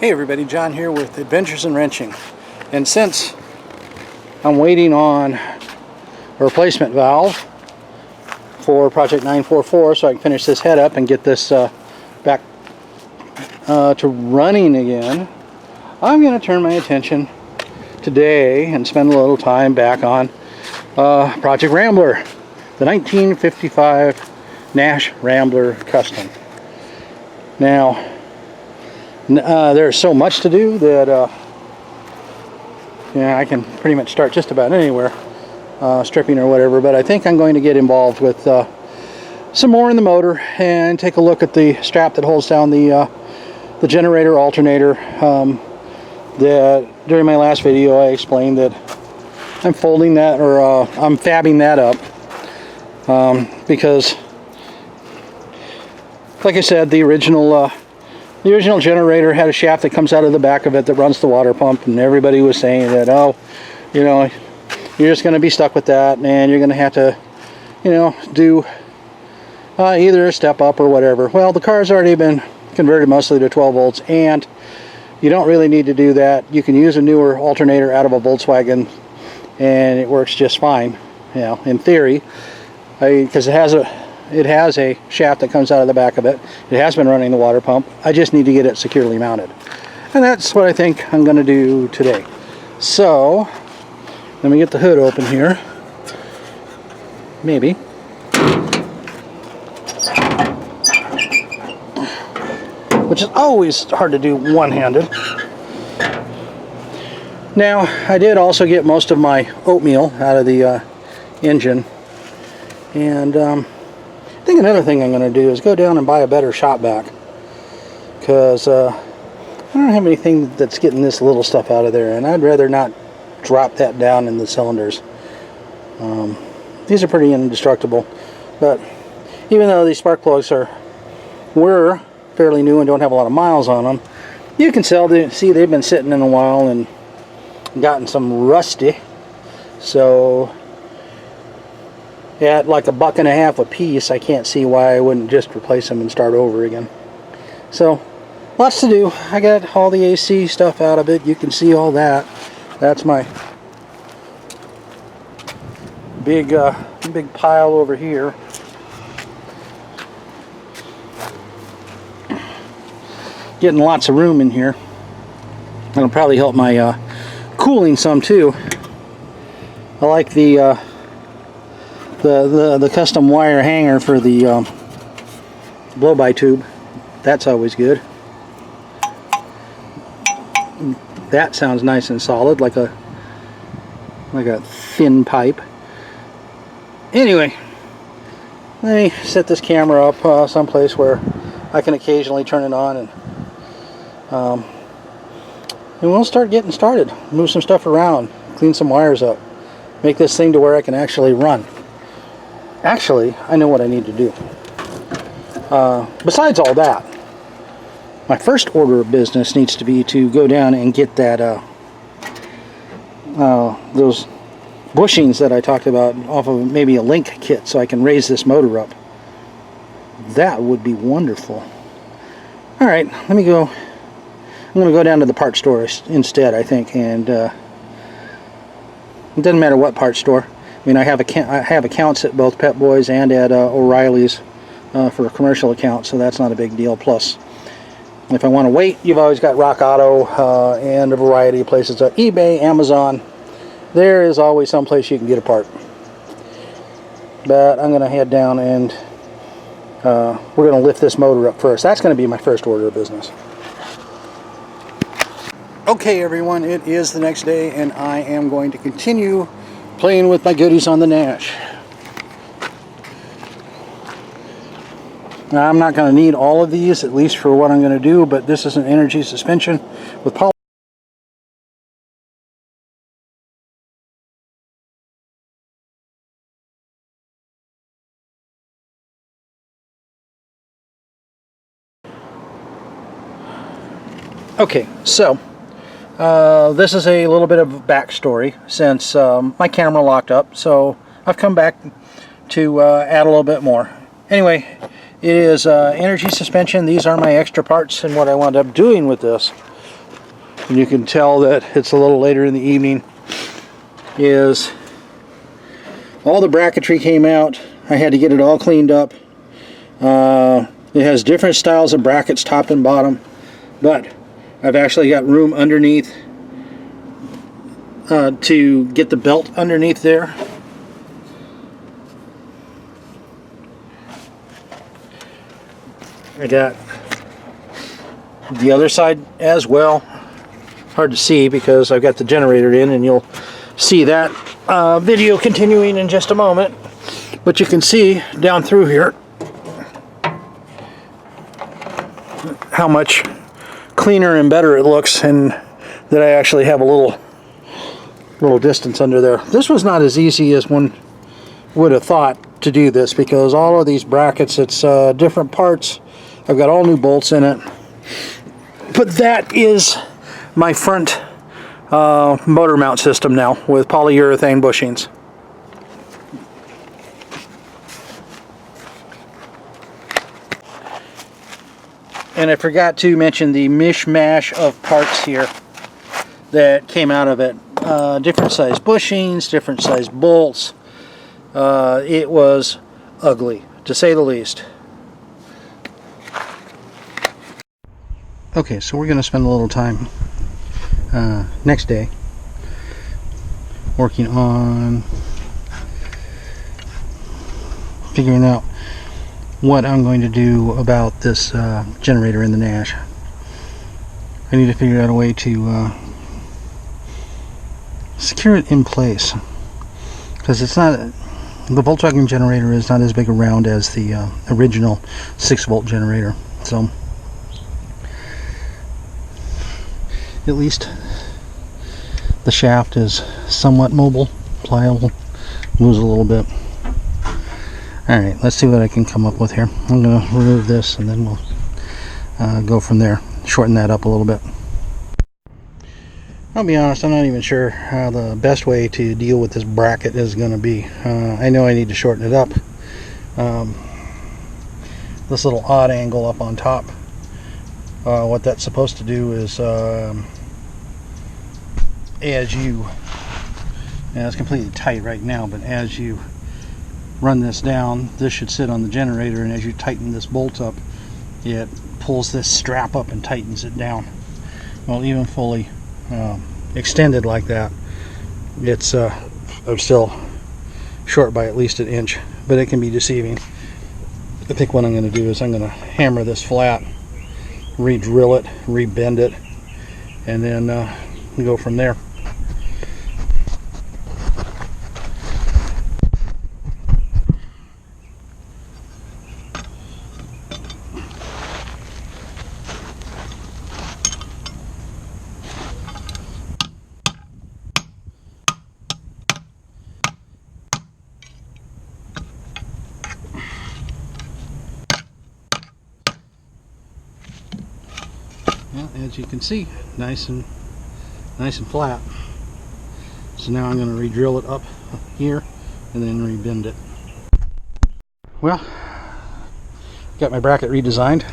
Hey everybody, John here with Adventures in Wrenching. And since I'm waiting on a replacement valve for Project 944 so I can finish this head up and get this back to running again, I'm going to turn my attention today and spend a little time back on Project Rambler, the 1955 Nash Rambler Custom. Now, there's so much to do that I can pretty much start just about anywhere, stripping or whatever, but I think I'm going to get involved with some more in the motor and take a look at the strap that holds down the generator alternator. That during my last video I explained that I'm folding that, or I'm fabbing that up, because like I said, the original generator had a shaft that comes out of the back of it that runs the water pump, and everybody was saying that, oh, you know, you're just going to be stuck with that, and you're going to have to, you know, do either a step up or whatever. Well, the car's already been converted mostly to 12 volts, and you don't really need to do that. You can use a newer alternator out of a Volkswagen, and it works just fine, you know, in theory, because it has a shaft that comes out of the back of it. It has been running the water pump. I just need to get it securely mounted. And that's what I think I'm going to do today. So, let me get the hood open here. Maybe. Which is always hard to do one-handed. Now, I did also get most of my oatmeal out of the engine. And I think another thing I'm going to do is go down and buy a better shop vac, because I don't have anything that's getting this little stuff out of there, and I'd rather not drop that down in the cylinders. These are pretty indestructible, but even though these spark plugs were fairly new and don't have a lot of miles on them, you can see they've been sitting in a while and gotten some rusty. So at like $1.50 a piece, I can't see why I wouldn't just replace them and start over again. So, lots to do. I got all the AC stuff out of it. You can see all that. That's my big pile over here. Getting lots of room in here. That'll probably help my cooling some too. I like the custom wire hanger for the blow-by tube. That's always good. That sounds nice and solid, like a thin pipe. Anyway, let me set this camera up someplace where I can occasionally turn it on, and we'll start getting started. Move some stuff around, clean some wires up, make this thing to where I can actually run. Actually, I know what I need to do. Besides all that, my first order of business needs to be to go down and get that those bushings that I talked about off of maybe a link kit, so I can raise this motor up. That would be wonderful. All right, let me go. I'm going to go down to the parts store instead, I think, and it doesn't matter what parts store. I mean, I have accounts at both Pep Boys and at O'Reilly's for a commercial account, so that's not a big deal. Plus, if I want to wait, you've always got Rock Auto and a variety of places. eBay, Amazon, there is always some place you can get a part. But I'm going to head down and we're going to lift this motor up first. That's going to be my first order of business. Okay everyone, it is the next day and I am going to continue playing with my goodies on the Nash. Now, I'm not going to need all of these, at least for what I'm going to do, but this is an energy suspension with poly. Okay, so this is a little bit of backstory since my camera locked up, so I've come back to add a little bit more. Anyway, it is energy suspension. These are my extra parts, and what I wound up doing with this and you can tell that it's a little later in the evening, is all the bracketry came out. I had to get it all cleaned up. It has different styles of brackets, top and bottom, but I've actually got room underneath to get the belt underneath there. I got the other side as well. Hard to see because I've got the generator in, and you'll see that video continuing in just a moment. But you can see down through here how much cleaner and better it looks, and that I actually have a little distance under there. This was not as easy as one would have thought to do this, because all of these brackets, it's different parts. I've got all new bolts in it, but that is my front motor mount system now with polyurethane bushings. And I forgot to mention the mishmash of parts here that came out of it. Different size bushings, different size bolts. It was ugly, to say the least. Okay, so we're going to spend a little time next day working on figuring out what I'm going to do about this generator in the Nash. I need to figure out a way to secure it in place, because it's not, the Volkswagen generator is not as big around as the original 6-volt generator, so at least the shaft is somewhat mobile, pliable, moves a little bit. Alright, let's see what I can come up with here. I'm going to remove this, and then we'll go from there, shorten that up a little bit. I'll be honest, I'm not even sure how the best way to deal with this bracket is going to be. I know I need to shorten it up. This little odd angle up on top, what that's supposed to do is as you, and it's completely tight right now, but as you run this down, this should sit on the generator, and as you tighten this bolt up, it pulls this strap up and tightens it down. Well, even fully extended like that, it's I'm still short by at least an inch, but it can be deceiving. I think what I'm going to do is I'm going to hammer this flat, re-drill it, re-bend it, and then go from there. Well, as you can see, nice and flat. So now I'm going to re-drill it up here and then re-bend it. Well, got my bracket redesigned.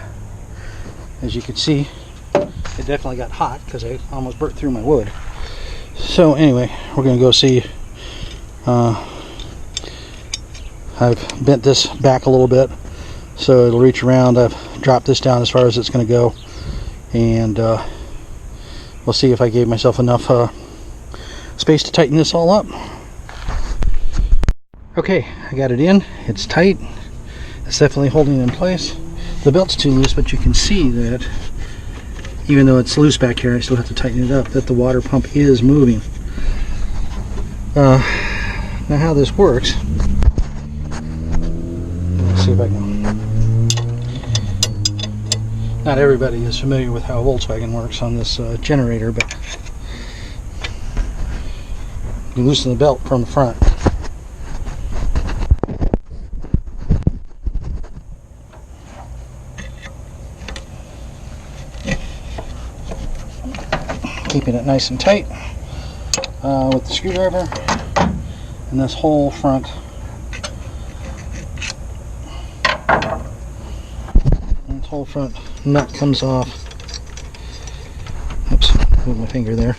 As you can see, it definitely got hot because I almost burnt through my wood. So anyway, we're going to go see. I've bent this back a little bit so it'll reach around. I've dropped this down as far as it's going to go, and we'll see if I gave myself enough space to tighten this all up. Okay, I got it in. It's tight. It's definitely holding in place. The belt's too loose, but you can see that even though it's loose back here, I still have to tighten it up, that the water pump is moving. Now how this works, let's see if I can. Not everybody is familiar with how Volkswagen works on this generator, but you loosen the belt from the front. Keeping it nice and tight with the screwdriver, and this whole front nut comes off. Oops, Move my finger there.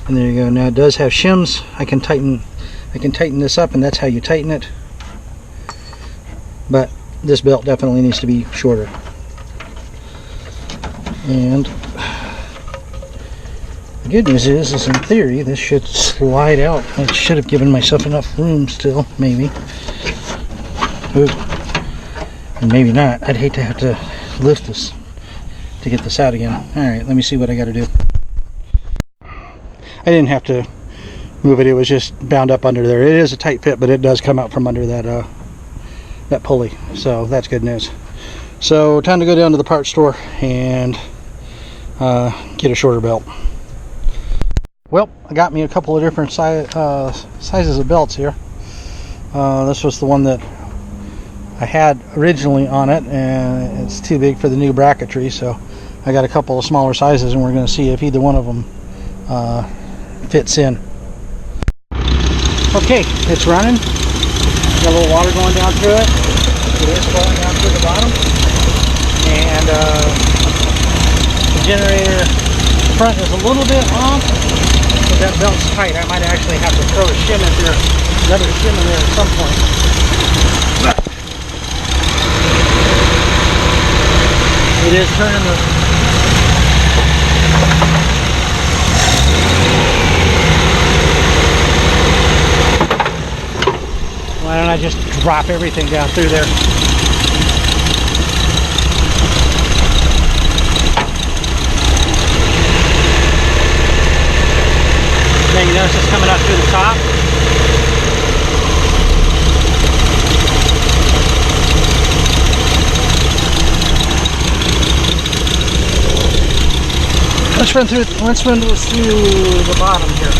And there you go. Now it does have shims. I can tighten this up, and that's how you tighten it. But this belt definitely needs to be shorter. And the good news is in theory, this should slide out. I should have given myself enough room still, maybe. Ooh. And maybe not. I'd hate to have to lift this to get this out again. Alright, let me see what I got to do. I didn't have to move it, it was just bound up under there. It is a tight fit, but it does come out from under that that pulley, so that's good news. So time to go down to the parts store and get a shorter belt. Well, I got me a couple of different sizes of belts here. This was the one that I had originally on it, and it's too big for the new bracketry, so I got a couple of smaller sizes, and we're going to see if either one of them fits in. Okay, it's running. Got a little water going down through it. It is flowing down through the bottom. And the generator front is a little bit off, but that belt's tight. I might actually have to throw a shim in there, another shim in there at some point. It is turning the Why don't I just drop everything down through there? Now you notice it's coming up through the top. Let's run this through the bottom here.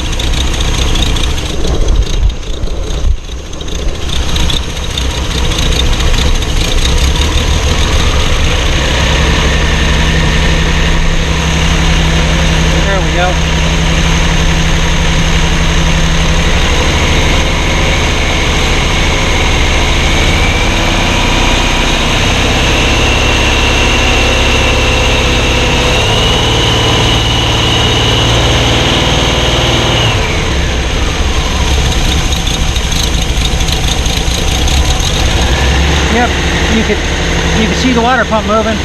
Go. Yep, you can see the water pump moving.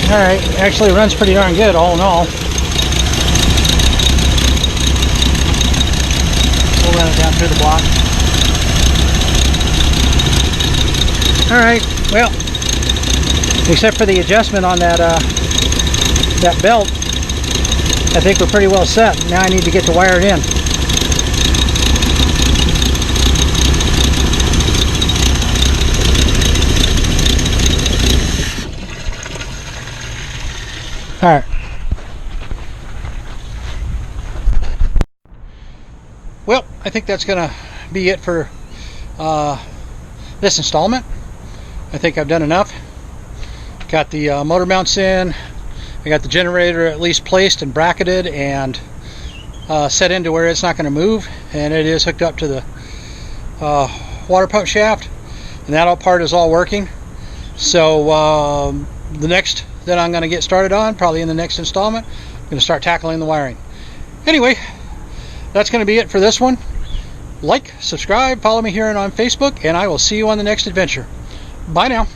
Alright, actually runs pretty darn good all in all. We'll run it down through the block. Alright, well, except for the adjustment on that that belt, I think we're pretty well set. Now I need to get to wire it in. Alright. Well, I think that's going to be it for this installment. I think I've done enough. Got the motor mounts in. I got the generator at least placed and bracketed and set into where it's not going to move. And it is hooked up to the water pump shaft. And that all part is all working. So the next that I'm going to get started on, probably in the next installment, I'm going to start tackling the wiring. Anyway, that's going to be it for this one. Like, subscribe, follow me here and on Facebook, and I will see you on the next adventure. Bye now.